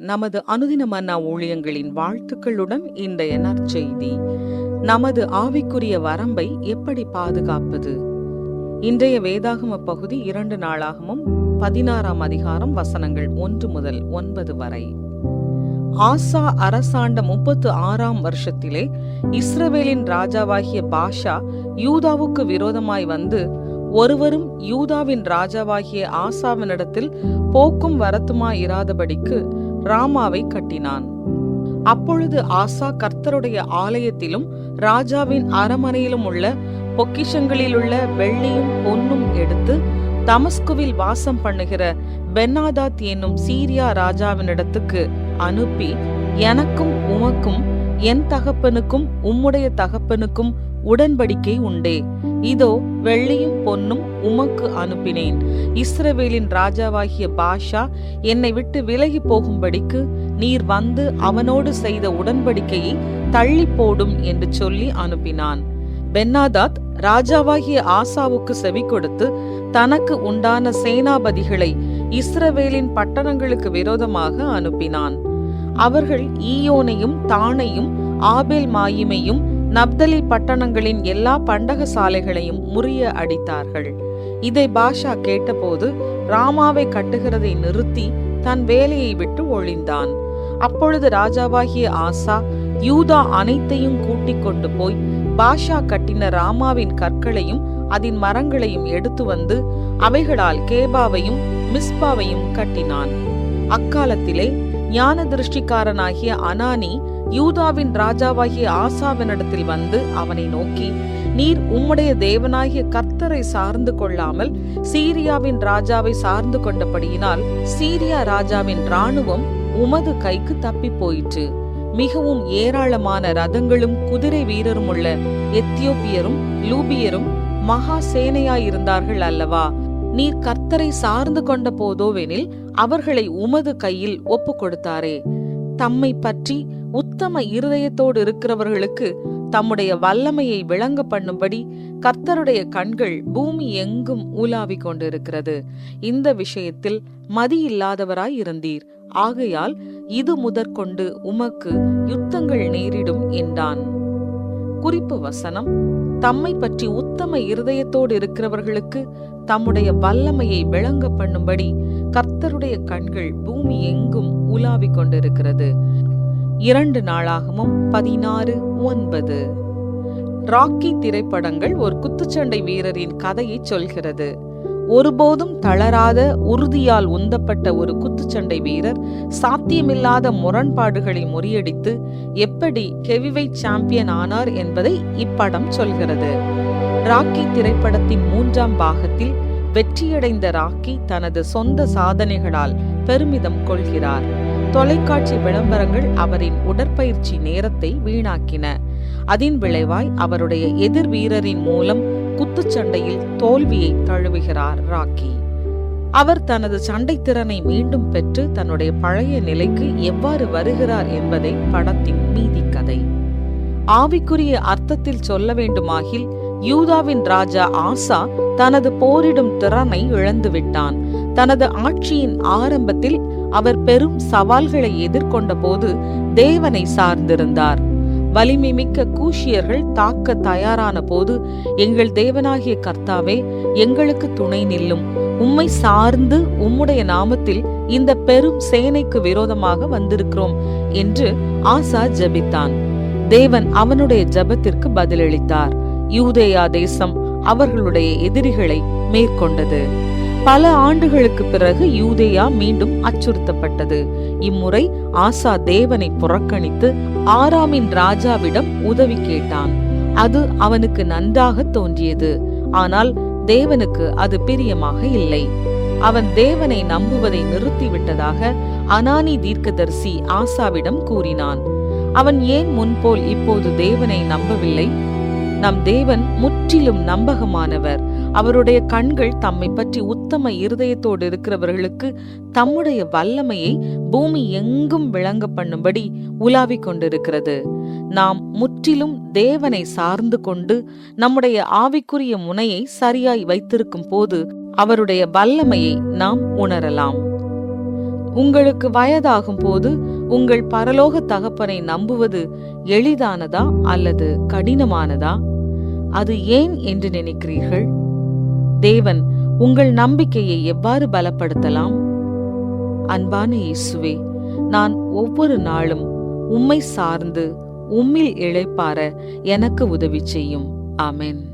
நமது அனுதின மன்னா ஊழியங்களின் வாழ்த்துக்களுடன் இன்றைய நற்செய்தி. நமது ஆவிக்குரிய வரம்பை எப்படி பாதுகாப்பது? இன்றைய வேதாகம பகுதி 2 நாளாகமும் 16ஆம் அதிகாரம் வசனங்கள் 1 முதல் 9 வரை. ஆசா அரசாண்ட 36ஆம் வருஷத்திலே இஸ்ரவேலின் ராஜாவாகிய பாஷா யூதாவுக்கு விரோதமாய் வந்து, ஒருவரும் யூதாவின் ராஜாவாகிய ஆசாவினிடத்தில் போக்கும் வரத்துமாய் இராதபடிக்கு ராமாவை கட்டினான். அப்பொழுது ஆசா கர்த்தருடைய ஆலயத்திலும் ராஜாவின் அரமனையிலும் உள்ள பொக்கிஷங்களிலுள்ள வெள்ளியும் பொன்னும் எடுத்து தமஸ்குவில் வாசம் பண்ணுகிற பென்னாதாத் என்னும் சீரியா ராஜாவினிடத்துக்கு அனுப்பி, எனக்கும் உமக்கும் என் தகப்பனுக்கும் உம்முடைய தகப்பனுக்கும் உடன்படிக்கை உண்டே. இதோ வெள்ளியும் பொன்னும் உமக்கு அனுப்பினேன். இஸ்ரவேலின் ராஜாவாகிய பாஷா என்னை விட்டு விலகி போகும்படிக்கு நீர் வந்து அவனோடு செய்த உடன்படிக்கையை தள்ளி போடும் என்று சொல்லி அனுப்பினான். பென்னாதாத் ராஜாவாகிய ஆசாவுக்கு செவி கொடுத்து தனக்கு உண்டான சேனாபதிகளை இஸ்ரவேலின் பட்டணங்களுக்கு விரோதமாக அனுப்பினான். அவர்கள் ஈயோனையும் தானையும் ஆபேல் மாயிமையும் நப்தலி பட்டணங்களின் எல்லா பண்டக சாலைகளையும் முறிய அடித்தார்கள். இதை பாஷா கேட்டபோது ராமாவை கட்டுகிறதை நிறுத்தி தன் வேலையை விட்டு ஒழிந்தான். அப்பொழுது ராஜாவாகிய ஆசா யூதா அனைத்தையும் கூட்டிக் கொண்டு போய் பாஷா கட்டின ராமாவின் கற்களையும் அதன் மரங்களையும் எடுத்து வந்து அவைகளால் கேபாவையும் மிஸ்பாவையும் கட்டினான். அக்காலத்திலே ஞான திருஷ்டிக்காரனாகிய அனானி யூதாவின் ராஜாவாகிய ஆசாவினிடத்தில் வந்து அவனை நோக்கி, நீர் உம்முடைய தேவனாகிய கர்த்தரை சார்ந்து கொள்ளாமல் சீரியாவின் ராஜாவை சார்ந்து கொண்டபடியினால் சீரியா ராஜாவின் இராணுவம் உமது கைக்கு தப்பி போயிற்று. மிகவும் ஏராளமான ரதங்களும் குதிரை வீரரும் உள்ள எத்தியோப்பியரும் லூபியரும் மகா சேனையாயிருந்தார்கள் அல்லவா? நீர் கர்த்தரை சார்ந்து கொண்ட போதோவெனில் அவர்களை உமது கையில் ஒப்பு கொடுத்தாரே. தம்மை பற்றி உத்தம இருதயத்தோடு இருக்கிறவர்களுக்கு தம்முடைய வல்லமையை விளங்க பண்ணும்படி கர்த்தருடைய கண்கள் பூமி எங்கும் ஊலாவிக் கொண்டிருக்கிறது. இந்த விஷயத்தில் மதியில்லாதவராய் இருந்தீர். ஆகையால் இது முதற்கொண்டு உமக்கு யுத்தங்கள் நேரிடும் என்றான். குறிப்பு வசனம்: தம்மை பற்றி உத்தம இருதயத்தோடு இருக்கிறவர்களுக்கு தம்முடைய வல்லமையை விளங்க பண்ணும்படி கர்த்தருடைய கண்கள் பூமி எங்கும் உலாவிக் கொண்டிருக்கிறது. 2 நாளாகமும் 16:9. ராக்கி திரைப்படங்கள் ஒரு குத்துச்சண்டை வீரரின் கதையை சொல்கிறது. ஒருபோதும் தளராத உறுதியால் உந்தப்பட்ட ஒரு குத்துச்சண்டை வீரர் சாத்தியமில்லாத முரண்பாடுகளை முறியடித்து எப்படி ஹெவிவெய்ட் சாம்பியன் ஆனார் என்பதை இப்படம் சொல்கிறது. ராக்கி திரைப்படத்தின் 3ஆம் பாகத்தில் வெற்றியடைந்த ராக்கி தனது சொந்த சாதனைகளால் பெருமிதம் கொள்கிறார். தொலைக்காட்சி விளம்பரங்கள் அவரின் உடற்பயிற்சி நேரத்தை வீணாக்கின. அதன் விளைவாய் அவருடைய எதிர் வீரரின் மூலம் குத்துச்சண்டையில் தோல்வியை தழுவுகிறார் ராக்கி. அவர் தனது சண்டை திறனை மீண்டும் பெற்று தன்னுடைய பழைய நிலைக்கு எவ்வாறு வருகிறார் என்பதை படத்தின் மீதி கதை. ஆவிக்குரிய அர்த்தத்தில் சொல்ல வேண்டுமாகில், யூதாவின் ராஜா ஆசா தனது போரிடும் திறனை இழந்துவிட்டான். தனது ஆட்சியின் ஆரம்பத்தில் அவர் பெரும் சவால்களை எதிர்கொண்ட போது தேவனை சார்ந்திருந்தார். வலிமை மிக்க கூஷியர்கள் தாக்க தயாரான போது, எங்கள் தேவனாகிய கர்த்தாவே, எங்களுக்கு துணை நில்லும், உம்மை சார்ந்து உம்முடைய நாமத்தில் இந்த பெரும் சேனைக்கு விரோதமாக வந்திருக்கிறோம் என்று ஆசா ஜெபித்தான். தேவன் அவனுடைய ஜெபத்திற்கு பதிலளித்தார். யூதேயா தேசம் அவர்களுடைய எதிரிகளை மேற்கொண்டது. பல ஆண்டுகளுக்கு பிறகு யூதேயா மீண்டும் அச்சுறுத்தப்பட்டது. இம்முறை ஆசா தேவனை புறக்கணித்து ஆராமின் ராஜாவிடம் உதவி கேட்டான். அது அவனுக்கு நன்றாக தோன்றியது. ஆனால் தேவனுக்கு அது பிரியமாக இல்லை. அவன் தேவனை நம்புவதை நிறுத்திவிட்டதாக அனானி தீர்க்கதரிசி ஆசாவிடம் கூறினான். அவன் ஏன் முன்போல் இப்போது தேவனை நம்பவில்லை? நம் தேவன் முற்றிலும் நம்பகமானவர். அவருடைய கண்கள் தம்மை பற்றி உத்தம இருதயத்தோடு இருக்கிறவர்களுக்கு தம்முடைய வல்லமையை பூமி எங்கும் விளங்க பண்ணும்படி உலாவிக் கொண்டிருக்கிறது. நாம் முற்றிலும் தேவனை சார்ந்து கொண்டு நம்முடைய ஆவிக்குரிய முனையை சரியாய் வைத்திருக்கும் போது அவருடைய வல்லமையை நாம் உணரலாம். உங்களுக்கு வயதாகும் போது உங்கள் பரலோக தகப்பனை நம்புவது எளிதானதா அல்லது கடினமானதா? அது ஏன் என்று நினைக்கிறீர்கள்? தேவன் உங்கள் நம்பிக்கையை எவ்வாறு பலப்படுத்தலாம்? அன்பான இயேசுவே, நான் ஒவ்வொரு நாளும் உம்மை சார்ந்து உம்மில் இளைப்பாற எனக்கு உதவி செய்யும். ஆமென்.